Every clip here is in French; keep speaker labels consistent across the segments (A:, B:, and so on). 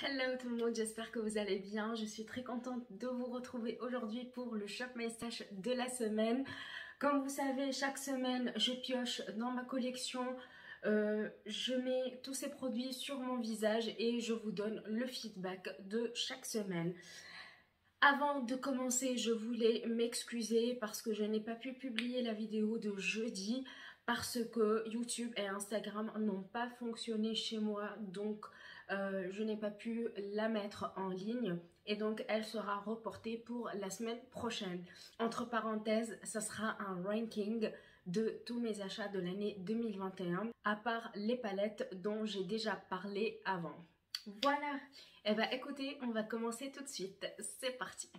A: Hello tout le monde, j'espère que vous allez bien. Je suis très contente de vous retrouver aujourd'hui pour le Shop My Stash de la semaine. Comme vous savez, chaque semaine, je pioche dans ma collection. Je mets tous ces produits sur mon visage et je vous donne le feedback de chaque semaine. Avant de commencer, je voulais m'excuser parce que je n'ai pas pu publier la vidéo de jeudi parce que YouTube et Instagram n'ont pas fonctionné chez moi, donc je n'ai pas pu la mettre en ligne et donc elle sera reportée pour la semaine prochaine. Entre parenthèses, ça sera un ranking de tous mes achats de l'année 2021, à part les palettes dont j'ai déjà parlé avant. Voilà, et bah écoutez, on va commencer tout de suite, c'est parti.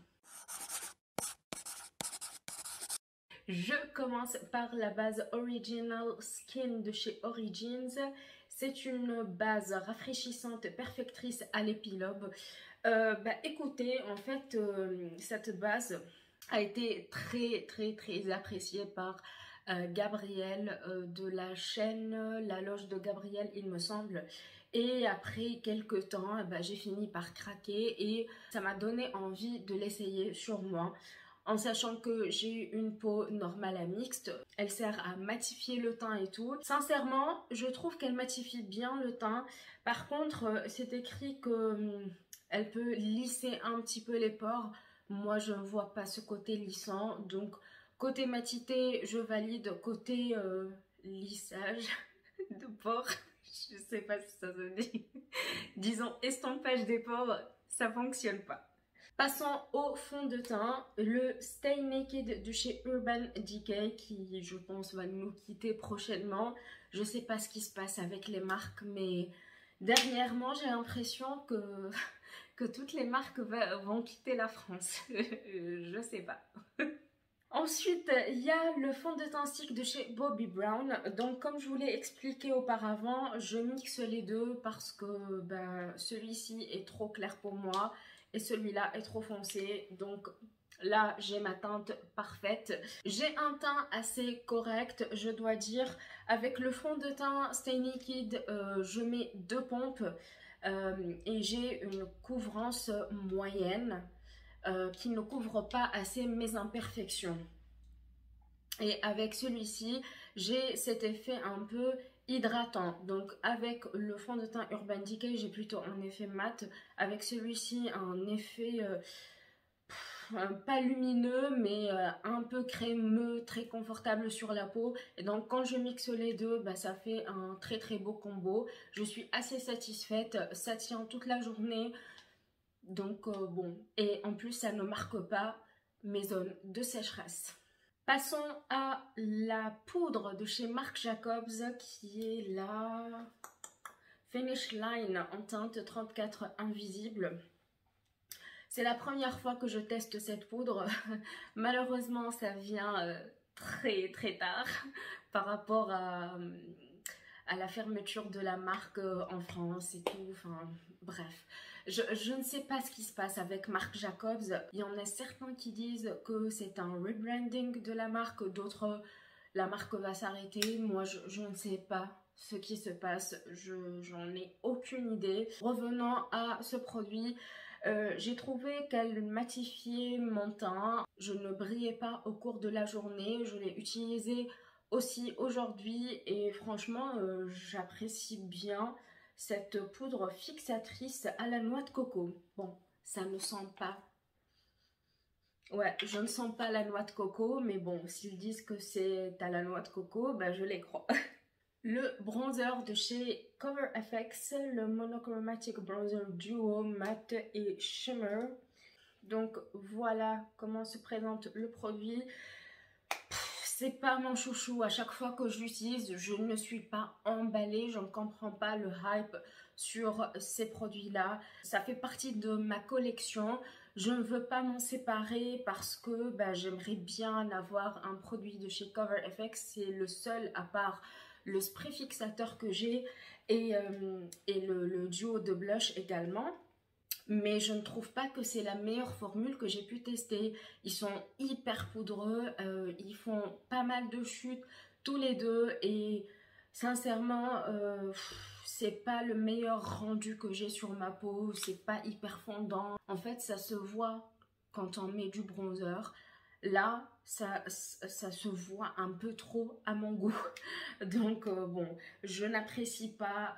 A: Je commence par la base Original Skin de chez Origins. C'est une base rafraîchissante, perfectrice à l'épilobe. Écoutez, en fait, cette base a été très appréciée par Gabriel de la chaîne La Loge de Gabriel, il me semble. Et après quelques temps, j'ai fini par craquer et ça m'a donné envie de l'essayer sur moi. En sachant que j'ai une peau normale à mixte, elle sert à matifier le teint et tout. Sincèrement, je trouve qu'elle matifie bien le teint. Par contre, c'est écrit que elle peut lisser un petit peu les pores. Moi, je ne vois pas ce côté lissant. Donc, côté matité, je valide. Côté lissage de pores, je sais pas si ça se dit. Disons estompage des pores, ça fonctionne pas. Passons au fond de teint, le Stay Naked de chez Urban Decay qui, je pense, va nous quitter prochainement. Je sais pas ce qui se passe avec les marques, mais dernièrement, j'ai l'impression que toutes les marques vont quitter la France. Je sais pas. Ensuite, il y a le fond de teint stick de chez Bobbi Brown. Donc, comme je vous l'ai expliqué auparavant, je mixe les deux parce que celui-ci est trop clair pour moi et celui-là est trop foncé. Donc là, j'ai ma teinte parfaite. J'ai un teint assez correct, je dois dire. Avec le fond de teint Stay Naked, je mets 2 pompes et j'ai une couvrance moyenne. Qui ne couvre pas assez mes imperfections. Et avec celui-ci, j'ai cet effet un peu hydratant. Donc avec le fond de teint Urban Decay, j'ai plutôt un effet mat. Avec celui-ci, un effet pas lumineux, mais un peu crémeux, très confortable sur la peau. Et donc quand je mixe les deux, ça fait un très beau combo. Je suis assez satisfaite, ça tient toute la journée. Donc bon, et en plus ça ne marque pas mes zones de sécheresse. Passons à la poudre de chez Marc Jacobs qui est la Finish Line en teinte 34 Invisible. C'est la première fois que je teste cette poudre. Malheureusement ça vient très tard par rapport à la fermeture de la marque en France et tout, enfin bref. Je ne sais pas ce qui se passe avec Marc Jacobs. Il y en a certains qui disent que c'est un rebranding de la marque, d'autres la marque va s'arrêter. Moi je ne sais pas ce qui se passe, j'en ai aucune idée. Revenons à ce produit, j'ai trouvé qu'elle matifiait mon teint. Je ne brillais pas au cours de la journée, je l'ai utilisé aussi aujourd'hui et franchement j'apprécie bien cette poudre fixatrice à la noix de coco. Bon, ça ne sent pas, ouais, je ne sens pas la noix de coco, mais bon, s'ils disent que c'est à la noix de coco, je les crois. Le bronzer de chez Cover FX, le Monochromatic Bronzer Duo Matte et Shimmer. Donc voilà comment se présente le produit. C'est pas mon chouchou, à chaque fois que je l'utilise, je ne suis pas emballée, je ne comprends pas le hype sur ces produits-là. Ça fait partie de ma collection, je ne veux pas m'en séparer parce que j'aimerais bien avoir un produit de chez Cover FX, c'est le seul à part le spray fixateur que j'ai et le duo de blush également. Mais je ne trouve pas que c'est la meilleure formule que j'ai pu tester. Ils sont hyper poudreux, ils font pas mal de chutes tous les deux et Sincèrement, c'est pas le meilleur rendu que j'ai sur ma peau, c'est pas hyper fondant. En fait, ça se voit quand on met du bronzer. Là, ça se voit un peu trop à mon goût. Donc, bon, je n'apprécie pas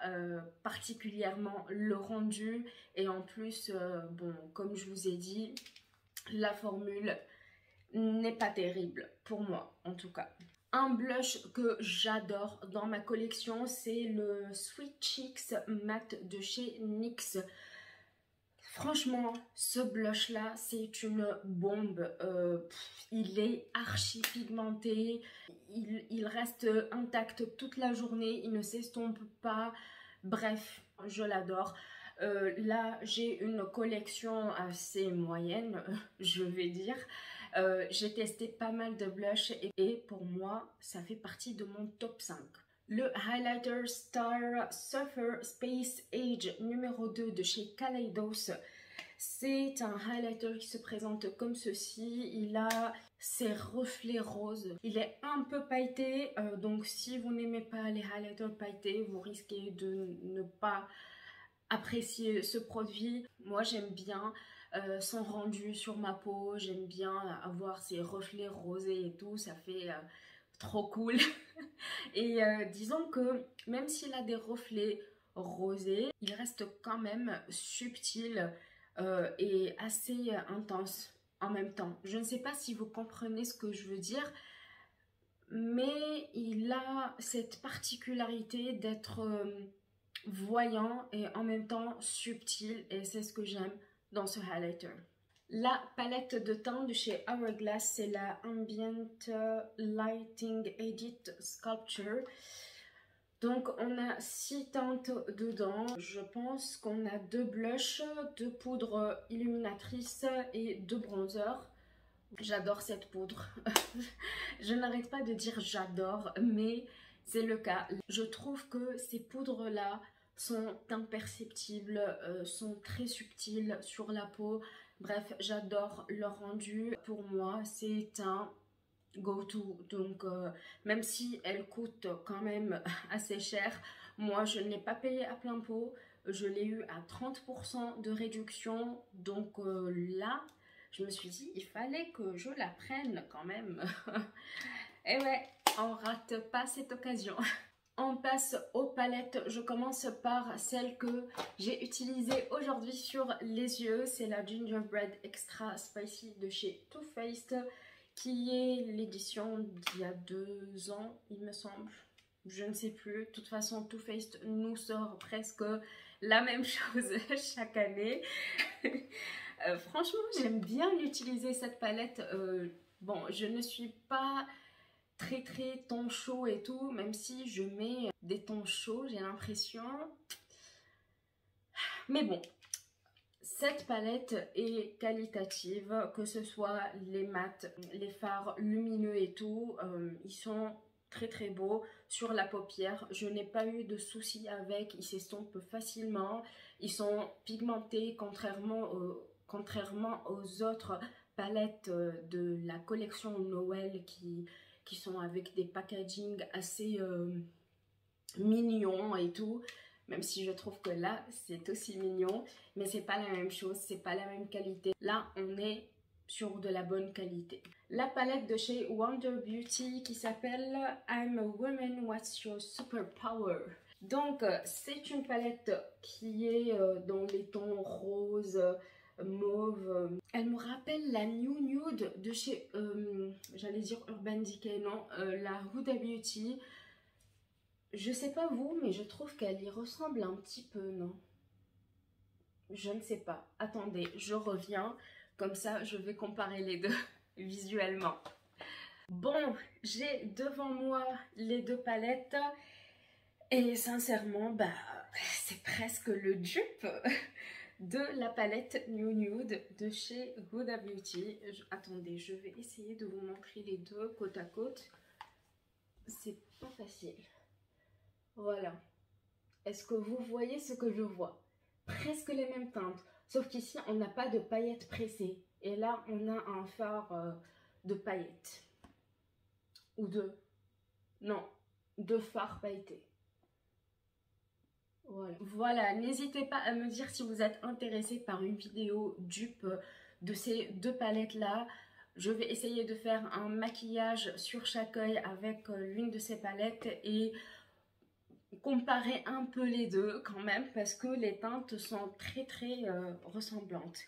A: particulièrement le rendu. Et en plus, bon, comme je vous ai dit, la formule n'est pas terrible, pour moi en tout cas. Un blush que j'adore dans ma collection, c'est le Sweet Cheeks Matte de chez NYX. Franchement, ce blush là, c'est une bombe. Il est archi pigmenté, il reste intact toute la journée, il ne s'estompe pas. Bref, je l'adore. Là, j'ai une collection assez moyenne, je vais dire. J'ai testé pas mal de blushs et pour moi, ça fait partie de mon top 5. Le Highlighter Star Surfer Space Age numéro 2 de chez Kaleidos. C'est un highlighter qui se présente comme ceci. Il a ses reflets roses. Il est un peu pailleté, donc si vous n'aimez pas les highlighters pailletés, vous risquez de ne pas apprécier ce produit. Moi, j'aime bien son rendu sur ma peau. J'aime bien avoir ces reflets rosés et tout. Ça fait trop cool. Et disons que même s'il a des reflets rosés, il reste quand même subtil et assez intense en même temps. Je ne sais pas si vous comprenez ce que je veux dire, mais il a cette particularité d'être voyant et en même temps subtil, et c'est ce que j'aime dans ce highlighter. La palette de teint de chez Hourglass, c'est la Ambient Lighting Edit Sculpture. Donc on a 6 teintes dedans. Je pense qu'on a 2 blushs, 2 poudres illuminatrices et 2 bronzers. J'adore cette poudre. Je n'arrête pas de dire j'adore, mais c'est le cas. Je trouve que ces poudres-là sont imperceptibles, sont très subtiles sur la peau. Bref, j'adore leur rendu. Pour moi, c'est un go-to. Donc, même si elle coûte quand même assez cher, moi, je ne l'ai pas payé à plein pot. Je l'ai eu à 30% de réduction. Donc là, je me suis dit, il fallait que je la prenne quand même. Et ouais, on rate pas cette occasion. On passe aux palettes. Je commence par celle que j'ai utilisée aujourd'hui sur les yeux. C'est la Gingerbread Extra Spicy de chez Too Faced, qui est l'édition d'il y a 2 ans, il me semble. Je ne sais plus. De toute façon, Too Faced nous sort presque la même chose chaque année. Franchement, j'aime bien utiliser cette palette. Bon, je ne suis pas très ton chaud et tout, même si je mets des tons chauds, j'ai l'impression. Mais bon, cette palette est qualitative, que ce soit les mats, les fards lumineux et tout, ils sont très beaux sur la paupière. Je n'ai pas eu de soucis avec, ils s'estompent facilement, ils sont pigmentés contrairement aux autres palettes de la collection Noël qui sont avec des packaging assez mignons et tout, même si je trouve que là c'est aussi mignon, mais c'est pas la même chose, c'est pas la même qualité. Là on est sur de la bonne qualité. La palette de chez Wonder Beauty qui s'appelle I'm a Woman, What's Your Superpower? Donc c'est une palette qui est dans les tons roses, mauve. Elle me rappelle la New Nude de chez, j'allais dire Urban Decay, non, la Huda Beauty. Je sais pas vous, mais je trouve qu'elle y ressemble un petit peu, non? Je ne sais pas. Attendez, je reviens. Comme ça, je vais comparer les deux visuellement. Bon, j'ai devant moi les 2 palettes. Et sincèrement, bah, c'est presque le dupe de la palette New Nude de chez Huda Beauty. Attendez, je vais essayer de vous montrer les deux côte à côte. C'est pas facile. Voilà. Est-ce que vous voyez ce que je vois? Presque les mêmes teintes. Sauf qu'ici, on n'a pas de paillettes pressées. Et là, on a un fard de paillettes. Ou deux. Non. de fard pailleté. Voilà, n'hésitez pas à me dire si vous êtes intéressé par une vidéo dupe de ces deux palettes là. Je vais essayer de faire un maquillage sur chaque œil avec l'une de ces palettes et comparer un peu les deux quand même parce que les teintes sont très ressemblantes.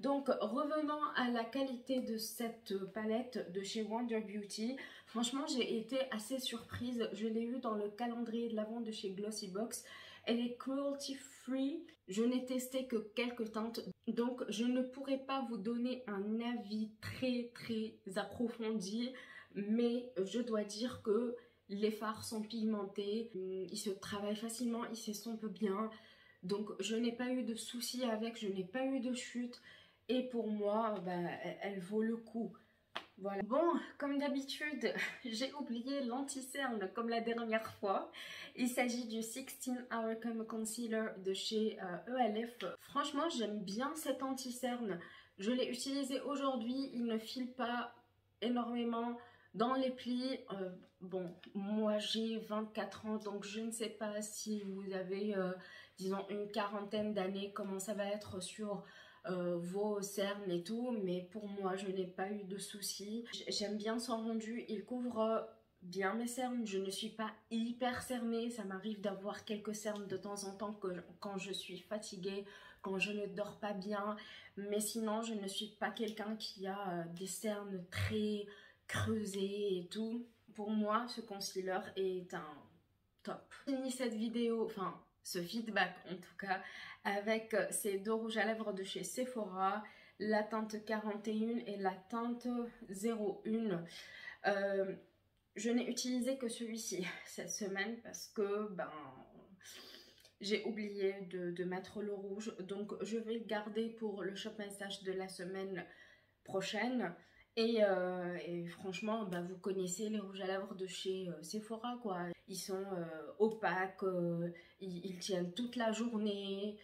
A: Donc revenons à la qualité de cette palette de chez Wonder Beauty. Franchement, j'ai été assez surprise. Je l'ai eu dans le calendrier de l'Avent de chez Glossybox. Elle est cruelty free. Je n'ai testé que quelques teintes, donc je ne pourrais pas vous donner un avis très approfondi, mais je dois dire que les fards sont pigmentés, ils se travaillent facilement, ils s'estompent bien. Donc je n'ai pas eu de soucis avec, je n'ai pas eu de chute. Et pour moi, bah, elle vaut le coup. Voilà. Bon, comme d'habitude, j'ai oublié l'anti-cerne comme la dernière fois. Il s'agit du 16 Hour Concealer de chez ELF. Franchement, j'aime bien cet anti-cerne. Je l'ai utilisé aujourd'hui, il ne file pas énormément dans les plis. Bon, moi j'ai 24 ans, donc je ne sais pas si vous avez, disons, une quarantaine d'années, comment ça va être sur vos cernes et tout, mais pour moi je n'ai pas eu de soucis. J'aime bien son rendu, il couvre bien mes cernes, je ne suis pas hyper cernée, ça m'arrive d'avoir quelques cernes de temps en temps quand je suis fatiguée, quand je ne dors pas bien, mais sinon je ne suis pas quelqu'un qui a des cernes très creusées et tout. Pour moi, ce concealer est un top. Je finis cette vidéo, enfin ce feedback en tout cas, avec ces deux rouges à lèvres de chez Sephora, la teinte 41 et la teinte 01. Je n'ai utilisé que celui-ci cette semaine parce que j'ai oublié de mettre le rouge, donc je vais le garder pour le Shop My Stash de la semaine prochaine. Et franchement, vous connaissez les rouges à lèvres de chez Sephora, quoi. Ils sont opaques, ils tiennent toute la journée,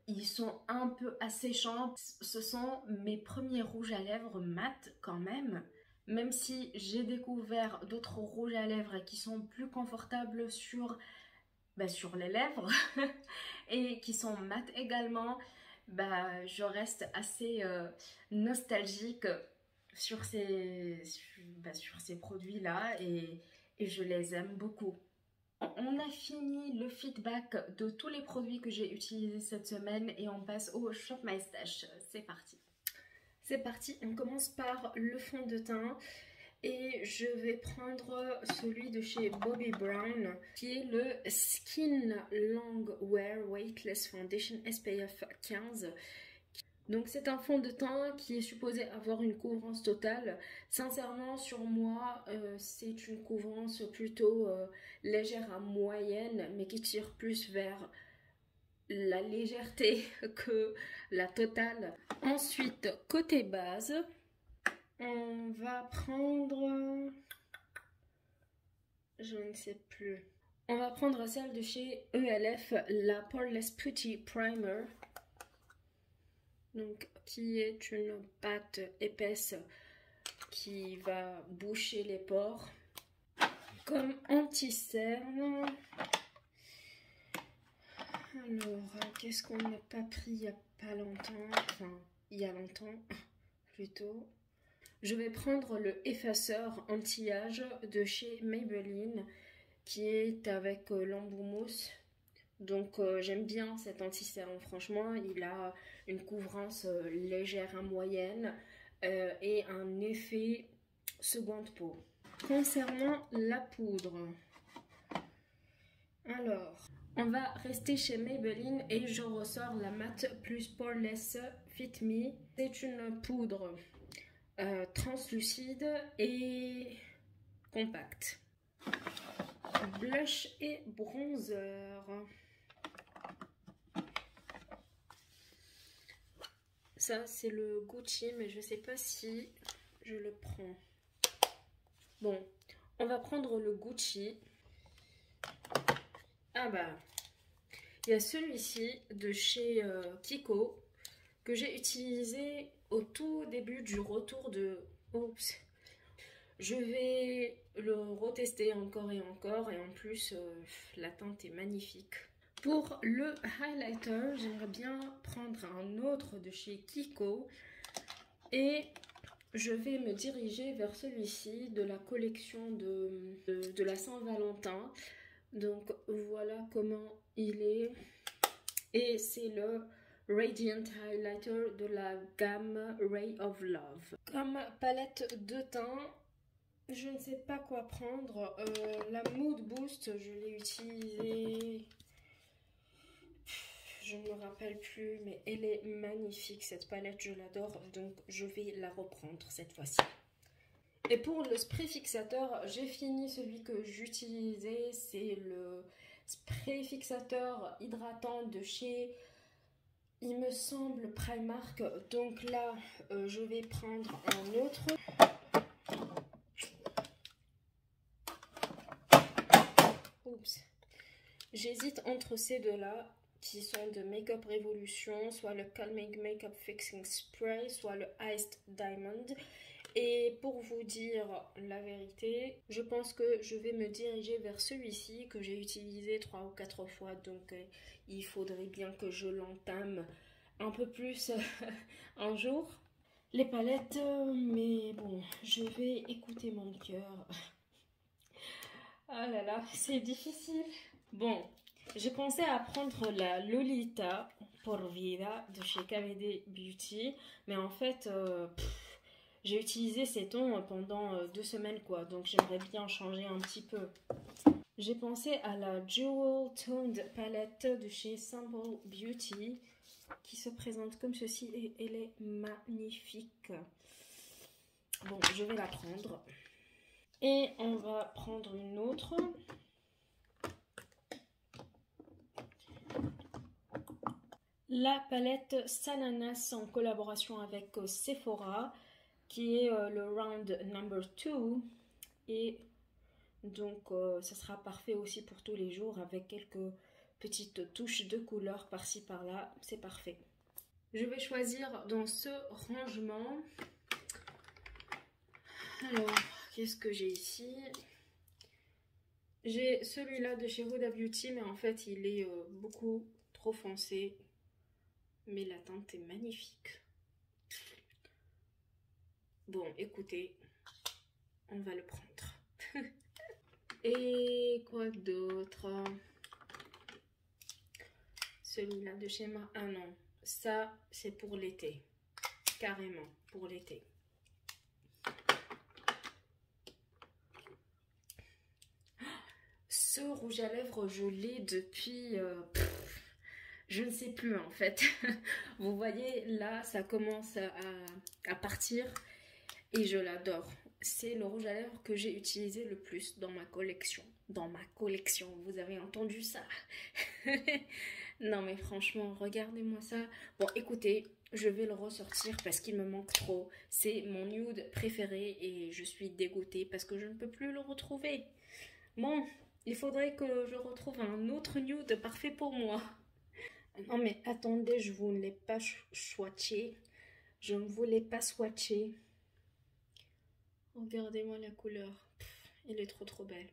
A: ils sont un peu asséchants. Ce sont mes premiers rouges à lèvres mat quand même. Même si j'ai découvert d'autres rouges à lèvres qui sont plus confortables sur les lèvres et qui sont mat également, je reste assez nostalgique sur ces produits-là et je les aime beaucoup. On a fini le feedback de tous les produits que j'ai utilisés cette semaine et on passe au Shop My Stash. C'est parti. C'est parti, on commence par le fond de teint et je vais prendre celui de chez Bobbi Brown qui est le Skin Long Wear Weightless Foundation SPF 15. Donc c'est un fond de teint qui est supposé avoir une couvrance totale. Sincèrement, sur moi, c'est une couvrance plutôt légère à moyenne, mais qui tire plus vers la légèreté que la totale. Ensuite, côté base, on va prendre... je ne sais plus. On va prendre celle de chez ELF, la Poreless Putty Primer. Donc, qui est une pâte épaisse qui va boucher les pores. Comme anti-cerne. Alors, qu'est-ce qu'on n'a pas pris il n'y a pas longtemps? Enfin, il y a longtemps, plutôt. Je vais prendre le effaceur anti-âge de chez Maybelline, qui est avec l'embout mousse. Donc j'aime bien cet anti-cerne, franchement, il a une couvrance légère à moyenne et un effet seconde peau. Concernant la poudre, alors on va rester chez Maybelline et je ressors la Matte Plus Poreless Fit Me. C'est une poudre translucide et compacte. Blush et bronzer. Ça c'est le Gucci, mais je sais pas si je le prends. Bon, on va prendre le Gucci. Ah il y a celui-ci de chez Kiko que j'ai utilisé au tout début du retour de... Oups. Je vais le retester encore et encore et en plus la teinte est magnifique. Pour le highlighter, j'aimerais bien prendre un autre de chez Kiko et je vais me diriger vers celui-ci de la collection de la Saint-Valentin. Donc voilà comment il est et c'est le Radiant Highlighter de la gamme Ray of Love. Comme palette de teint, je ne sais pas quoi prendre. La Mood Boost, je l'ai utilisée, je ne me rappelle plus, mais elle est magnifique cette palette, je l'adore, donc je vais la reprendre cette fois-ci. Et pour le spray fixateur, j'ai fini celui que j'utilisais, c'est le spray fixateur hydratant de chez, il me semble, Primark. Donc là, je vais prendre un autre. Oups. J'hésite entre ces deux-là, qui sont de Makeup Revolution, soit le Calming Makeup Fixing Spray, soit le Iced Diamond. Et pour vous dire la vérité, je pense que je vais me diriger vers celui-ci que j'ai utilisé 3 ou 4 fois. Donc il faudrait bien que je l'entame un peu plus un jour. Les palettes, mais bon, je vais écouter mon cœur. Ah là là, c'est difficile. Bon, j'ai pensé à prendre la Lolita Por Vida de chez KVD Beauty. Mais en fait, j'ai utilisé ces tons pendant 2 semaines quoi. Donc j'aimerais bien changer un petit peu. J'ai pensé à la Jewel Toned palette de chez Simple Beauty, qui se présente comme ceci et elle est magnifique. Bon, je vais la prendre. Et on va prendre une autre. La palette Sananas en collaboration avec Sephora, qui est le round number 2. Et donc ça sera parfait aussi pour tous les jours avec quelques petites touches de couleur par-ci par-là. C'est parfait. Je vais choisir dans ce rangement. Alors, qu'est-ce que j'ai ici? J'ai celui-là de chez Huda Beauty, mais en fait, il est beaucoup trop foncé. Mais la teinte est magnifique. Bon, écoutez, on va le prendre. Et quoi d'autre? Celui-là de chez Ma... Ah non, ça, c'est pour l'été. Carrément, pour l'été. Ce rouge à lèvres, je l'ai depuis... je ne sais plus en fait. Vous voyez, là, ça commence à partir et je l'adore. C'est le rouge à lèvres que j'ai utilisé le plus dans ma collection. Dans ma collection, vous avez entendu ça? Non mais franchement, regardez-moi ça. Bon, écoutez, je vais le ressortir parce qu'il me manque trop. C'est mon nude préféré et je suis dégoûtée parce que je ne peux plus le retrouver. Bon, il faudrait que je retrouve un autre nude parfait pour moi. Non mais attendez, je ne voulais pas swatcher. Je ne voulais pas swatcher. Regardez-moi la couleur. Elle est trop belle.